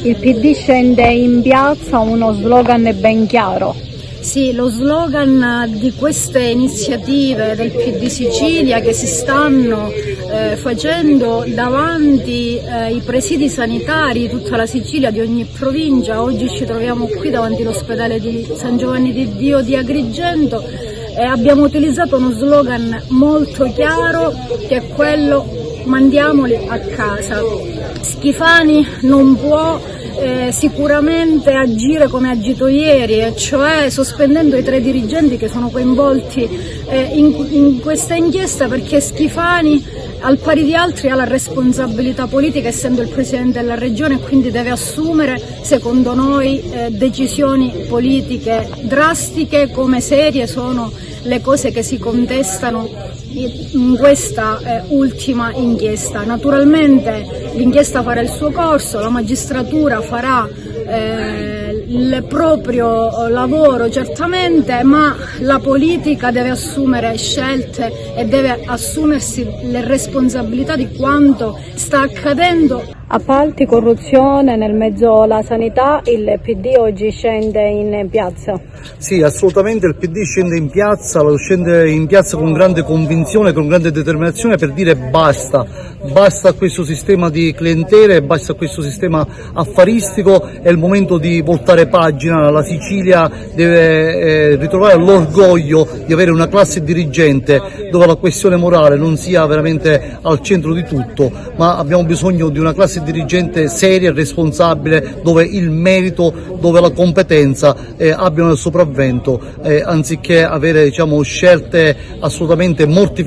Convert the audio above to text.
Il PD scende in piazza, uno slogan ben chiaro. Sì, lo slogan di queste iniziative del PD Sicilia che si stanno facendo davanti ai presidi sanitari di tutta la Sicilia, di ogni provincia. Oggi ci troviamo qui davanti all'ospedale di San Giovanni di Dio di Agrigento e abbiamo utilizzato uno slogan molto chiaro che è quello: mandiamoli a casa. Schifani non può sicuramente agire come ha agito ieri, e cioè sospendendo i 3 dirigenti che sono coinvolti in questa inchiesta, perché Schifani al pari di altri ha la responsabilità politica essendo il presidente della regione e quindi deve assumere, secondo noi, decisioni politiche drastiche. Come serie sono le cose che si contestano in questa ultima inchiesta. Naturalmente l'inchiesta farà il suo corso, la magistratura farà il proprio lavoro certamente, ma la politica deve assumere scelte e deve assumersi le responsabilità di quanto sta accadendo. Appalti, corruzione, nel mezzo la sanità, il PD oggi scende in piazza. Sì, assolutamente il PD scende in piazza, lo scende in piazza con grande convinzione, con grande determinazione per dire basta a questo sistema di clientele, basta a questo sistema affaristico, è il momento di voltare pagina. La Sicilia deve ritrovare l'orgoglio di avere una classe dirigente dove la questione morale non sia veramente al centro di tutto, ma abbiamo bisogno di una classe dirigente seria e responsabile, dove il merito, dove la competenza abbiano il sopravvento, anziché avere scelte assolutamente mortificanti